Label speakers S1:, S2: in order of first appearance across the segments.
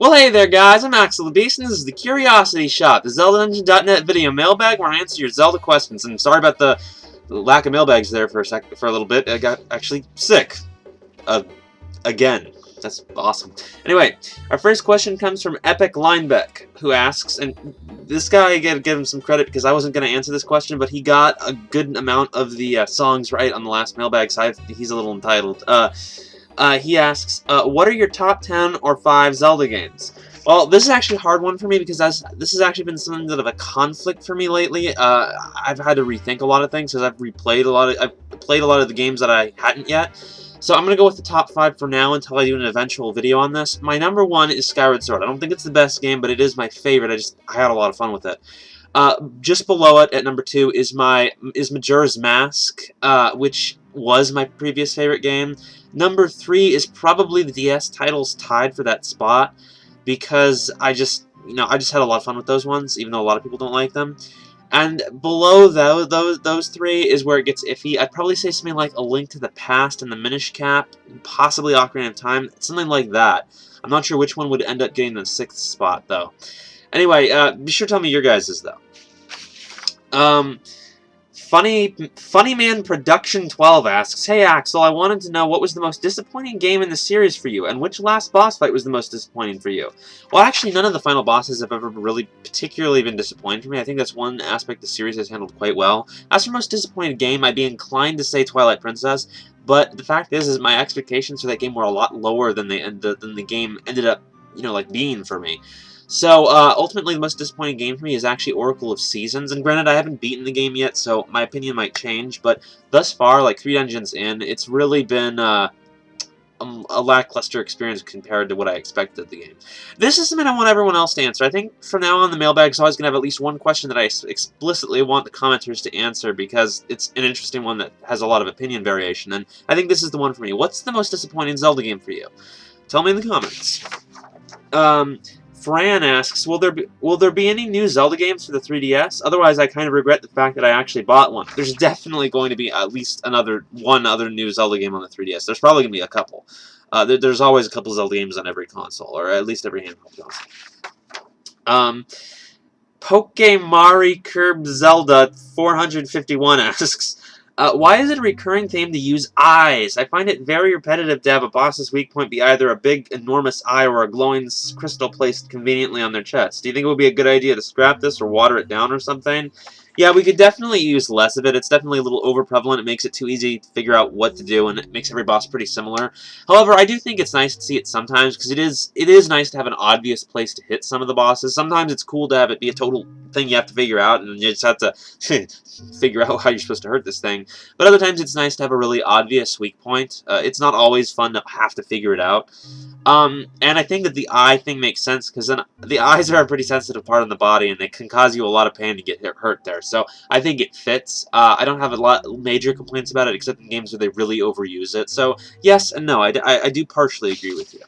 S1: Well, hey there, guys. I'm Axel the Beast, and this is the Curiosity Shop, the ZeldaDungeon.net video mailbag where I answer your Zelda questions. And sorry about the lack of mailbags there for a little bit. I got actually sick. Again. That's awesome. Anyway, our first question comes from Epic Linebeck, who asks, and this guy, I gotta give him some credit because I wasn't going to answer this question, but he got a good amount of the songs right on the last mailbag, so he's a little entitled. He asks, what are your top 10 or 5 Zelda games? Well, this is actually a hard one for me because this has actually been something of a conflict for me lately. I've had to rethink a lot of things because I've played a lot of the games that I hadn't yet. So I'm going to go with the top 5 for now until I do an eventual video on this. My number 1 is Skyward Sword. I don't think it's the best game, but it is my favorite. I had a lot of fun with it. Just below it, at number 2, is Majora's Mask, which was my previous favorite game. Number 3 is probably the DS titles tied for that spot, because I just had a lot of fun with those ones, even though a lot of people don't like them. And below those 3 is where it gets iffy. I'd probably say something like A Link to the Past and the Minish Cap, possibly Ocarina of Time, something like that. I'm not sure which one would end up getting the 6th spot, though. Anyway, be sure to tell me your guys's, though. Funny Man Production 12 asks, hey Axel, I wanted to know what was the most disappointing game in the series for you, and which last boss fight was the most disappointing for you? Well, actually, none of the final bosses have ever really particularly been disappointing for me. I think that's one aspect the series has handled quite well. As for most disappointed game, I'd be inclined to say Twilight Princess, but the fact is my expectations for that game were a lot lower than the game ended up, being for me. So, ultimately, the most disappointing game for me is actually Oracle of Seasons, and granted, I haven't beaten the game yet, so my opinion might change, but thus far, like 3 dungeons in, it's really been a lackluster experience compared to what I expected of the game. This is something I want everyone else to answer. I think from now on, the mailbag is always going to have at least one question that I explicitly want the commenters to answer, because it's an interesting one that has a lot of opinion variation, and I think this is the one for me. What's the most disappointing Zelda game for you? Tell me in the comments. Fran asks, will there be any new Zelda games for the 3DS? Otherwise, I kind of regret the fact that I actually bought one. There's definitely going to be at least one other new Zelda game on the 3DS. There's probably going to be a couple. There's always a couple Zelda games on every console, or at least every handheld console. Pokemari Curb Zelda 451 asks, why is it a recurring theme to use eyes? I find it very repetitive to have a boss's weak point be either a big, enormous eye or a glowing crystal placed conveniently on their chest. Do you think it would be a good idea to scrap this or water it down or something? Yeah, we could definitely use less of it. It's definitely a little overprevalent. It makes it too easy to figure out what to do, and it makes every boss pretty similar. However, I do think it's nice to see it sometimes, because it is nice to have an obvious place to hit some of the bosses. Sometimes it's cool to have it be a total thing you have to figure out, and you just have to figure out how you're supposed to hurt this thing. But other times it's nice to have a really obvious weak point. It's not always fun to have to figure it out. And I think that the eye thing makes sense, because then the eyes are a pretty sensitive part of the body, and they can cause you a lot of pain to get hurt there. So I think it fits. I don't have a lot major complaints about it, except in games where they really overuse it. So yes and no, I do partially agree with you.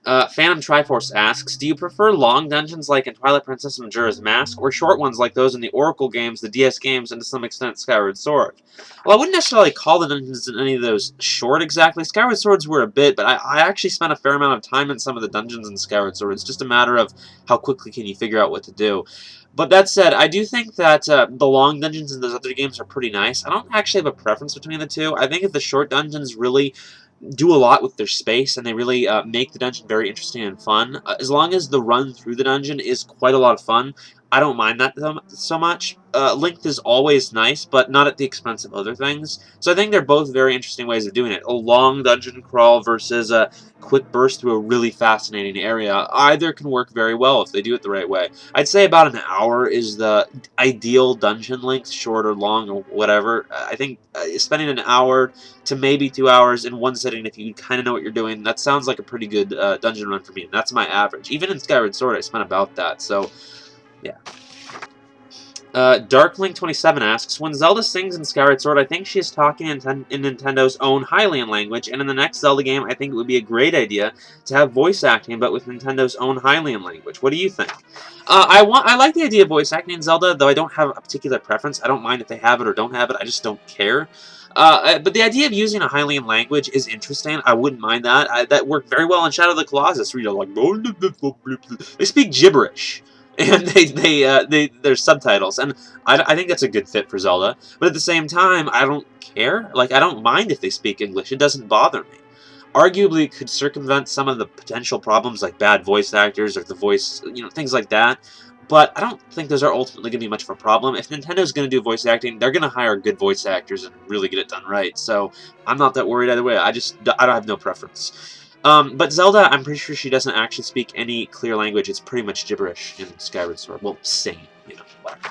S1: Phantom Triforce asks, do you prefer long dungeons like in Twilight Princess and Majora's Mask, or short ones like those in the Oracle games, the DS games, and to some extent Skyward Sword? Well, I wouldn't necessarily call the dungeons in any of those short exactly. Skyward Swords were a bit, but I actually spent a fair amount of time in some of the dungeons in Skyward Sword. It's just a matter of how quickly can you figure out what to do. But that said, I do think that the long dungeons in those other games are pretty nice. I don't actually have a preference between the two. I think if the short dungeons really do a lot with their space, and they really make the dungeon very interesting and fun. As long as the run through the dungeon is quite a lot of fun, I don't mind that so much. Length is always nice, but not at the expense of other things. So I think they're both very interesting ways of doing it. A long dungeon crawl versus a quick burst through a really fascinating area. Either can work very well if they do it the right way. I'd say about an hour is the ideal dungeon length, short or long or whatever. I think spending an hour to maybe 2 hours in one sitting, if you kind of know what you're doing, that sounds like a pretty good dungeon run for me. And that's my average. Even in Skyward Sword, I spent about that. So, yeah. Darklink27 asks, when Zelda sings in Skyward Sword, I think she is talking in Nintendo's own Hylian language, and in the next Zelda game, I think it would be a great idea to have voice acting, but with Nintendo's own Hylian language. What do you think? I like the idea of voice acting in Zelda, though I don't have a particular preference. I don't mind if they have it or don't have it, I just don't care. But the idea of using a Hylian language is interesting. I wouldn't mind that. That worked very well in Shadow of the Colossus, where you're like, they speak gibberish, and there's subtitles, and I think that's a good fit for Zelda. But at the same time, I don't care. Like, I don't mind if they speak English. It doesn't bother me. Arguably, it could circumvent some of the potential problems like bad voice actors or the voice, things like that. But I don't think those are ultimately going to be much of a problem. If Nintendo's going to do voice acting, they're going to hire good voice actors and really get it done right. So I'm not that worried either way. I don't have no preference. But Zelda, I'm pretty sure she doesn't actually speak any clear language. It's pretty much gibberish in Skyward Sword. Well, sing, whatever.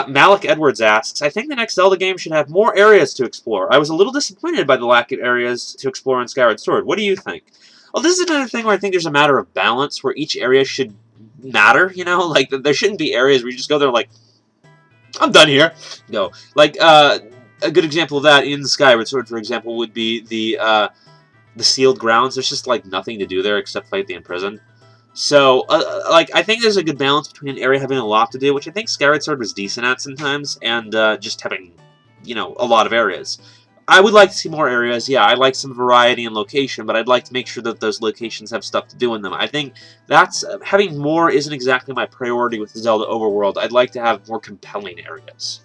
S1: Malik Edwards asks, I think the next Zelda game should have more areas to explore. I was a little disappointed by the lack of areas to explore in Skyward Sword. What do you think? Well, this is another thing where I think there's a matter of balance, where each area should matter, like, there shouldn't be areas where you just go there like, I'm done here. Go. Like, a good example of that in Skyward Sword, for example, would be the sealed grounds. There's just, like, nothing to do there except fight the imprisoned. So, like, I think there's a good balance between an area having a lot to do, which I think Skyward Sword was decent at sometimes, and just having, a lot of areas. I would like to see more areas. Yeah, I like some variety and location, but I'd like to make sure that those locations have stuff to do in them. I think that's having more isn't exactly my priority with the Zelda Overworld. I'd like to have more compelling areas.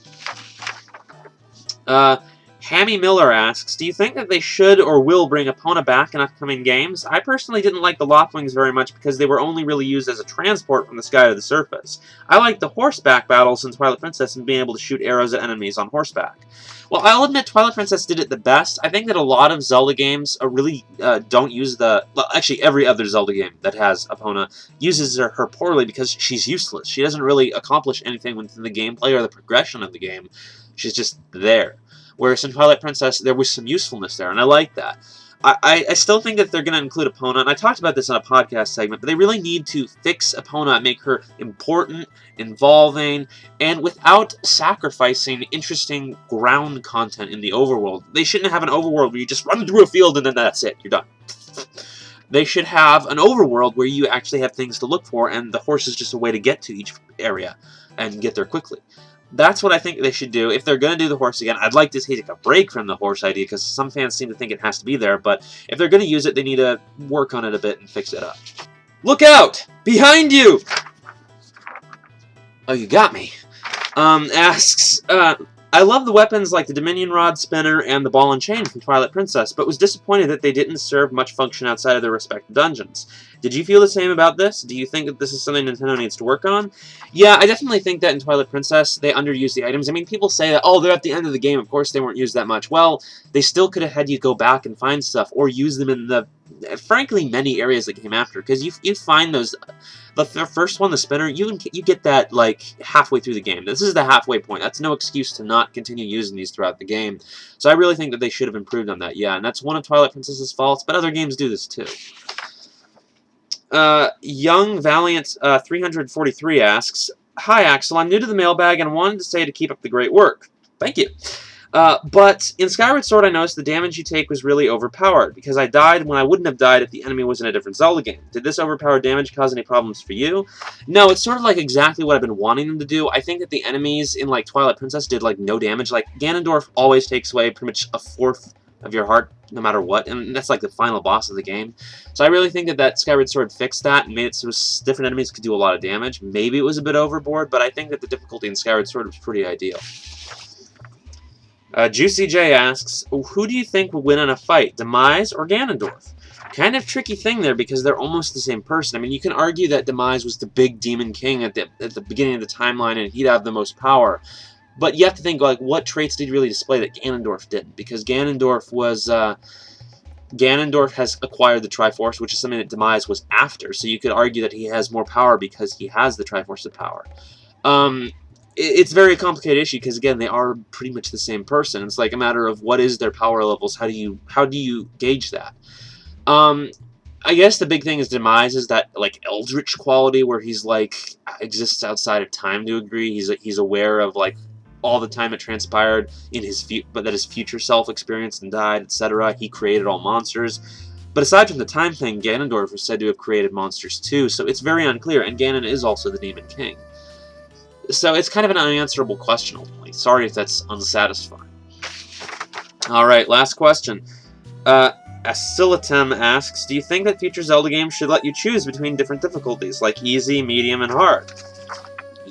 S1: Hammy Miller asks, do you think that they should or will bring Epona back in upcoming games? I personally didn't like the Loftwings very much because they were only really used as a transport from the sky to the surface. I like the horseback battles in Twilight Princess and being able to shoot arrows at enemies on horseback. Well, I'll admit Twilight Princess did it the best. I think that a lot of Zelda games really don't use the... Well, actually, every other Zelda game that has Epona uses her poorly because she's useless. She doesn't really accomplish anything within the gameplay or the progression of the game. She's just there. Whereas in Twilight Princess, there was some usefulness there, and I like that. I still think that they're going to include Epona, and I talked about this on a podcast segment, but they really need to fix Epona and make her important, involving, and without sacrificing interesting ground content in the overworld. They shouldn't have an overworld where you just run through a field and then that's it, you're done. They should have an overworld where you actually have things to look for, and the horse is just a way to get to each area and get there quickly. That's what I think they should do. If they're going to do the horse again, I'd like to take a break from the horse idea, because some fans seem to think it has to be there, but if they're going to use it, they need to work on it a bit and fix it up. Look out! Behind you! Oh, you got me. Asks, I love the weapons like the Dominion Rod, Spinner, and the Ball and Chain from Twilight Princess, but was disappointed that they didn't serve much function outside of their respective dungeons. Did you feel the same about this? Do you think that this is something Nintendo needs to work on? Yeah, I definitely think that in Twilight Princess, they underused the items. I mean, people say that, oh, they're at the end of the game, of course they weren't used that much. Well, they still could have had you go back and find stuff, or use them in the, frankly, many areas that came after, because you find those... The first one, the Spinner, you get that, like, halfway through the game. This is the halfway point. That's no excuse to not continue using these throughout the game. So I really think that they should have improved on that, yeah. And that's one of Twilight Princess's faults, but other games do this, too. Young Valiant 343 asks, Hi, Axel. I'm new to the mailbag and wanted to say to keep up the great work. Thank you. But in Skyward Sword, I noticed the damage you take was really overpowered, because I died when I wouldn't have died if the enemy was in a different Zelda game. Did this overpowered damage cause any problems for you? No, it's sort of like exactly what I've been wanting them to do. I think that the enemies in, like, Twilight Princess did, like, no damage. Like, Ganondorf always takes away pretty much a fourth of your heart, no matter what, and that's, like, the final boss of the game. So I really think that Skyward Sword fixed that and made it so different enemies could do a lot of damage. Maybe it was a bit overboard, but I think that the difficulty in Skyward Sword was pretty ideal. Juicy J asks, who do you think will win in a fight, Demise or Ganondorf? Kind of tricky thing there, because they're almost the same person. I mean, you can argue that Demise was the big demon king at the beginning of the timeline, and he'd have the most power. But you have to think, like, what traits did he really display that Ganondorf didn't? Because Ganondorf was, Ganondorf has acquired the Triforce, which is something that Demise was after. So you could argue that he has more power because he has the Triforce of power. It's a very complicated issue because, again, they are pretty much the same person. It's like a matter of what is their power levels. How do you gauge that? I guess the big thing is Demise is that, like, eldritch quality where he's, like, exists outside of time to a degree. He's aware of, like, all the time it transpired in his but that his future self experienced and died, etc. He created all monsters. But aside from the time thing, Ganondorf was said to have created monsters too, so it's very unclear, and Ganon is also the Demon King. So it's kind of an unanswerable question, ultimately. Sorry if that's unsatisfying. Alright, last question. Asilitem asks, do you think that future Zelda games should let you choose between different difficulties, like easy, medium, and hard?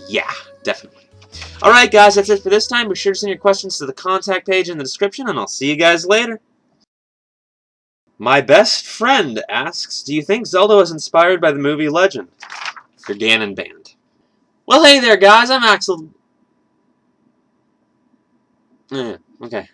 S1: Yeah, definitely. Alright guys, that's it for this time. Be sure to send your questions to the contact page in the description, and I'll see you guys later. My best friend asks, do you think Zelda was inspired by the movie Legend? For Ganon Band. Well, hey there guys, I'm Axel... okay.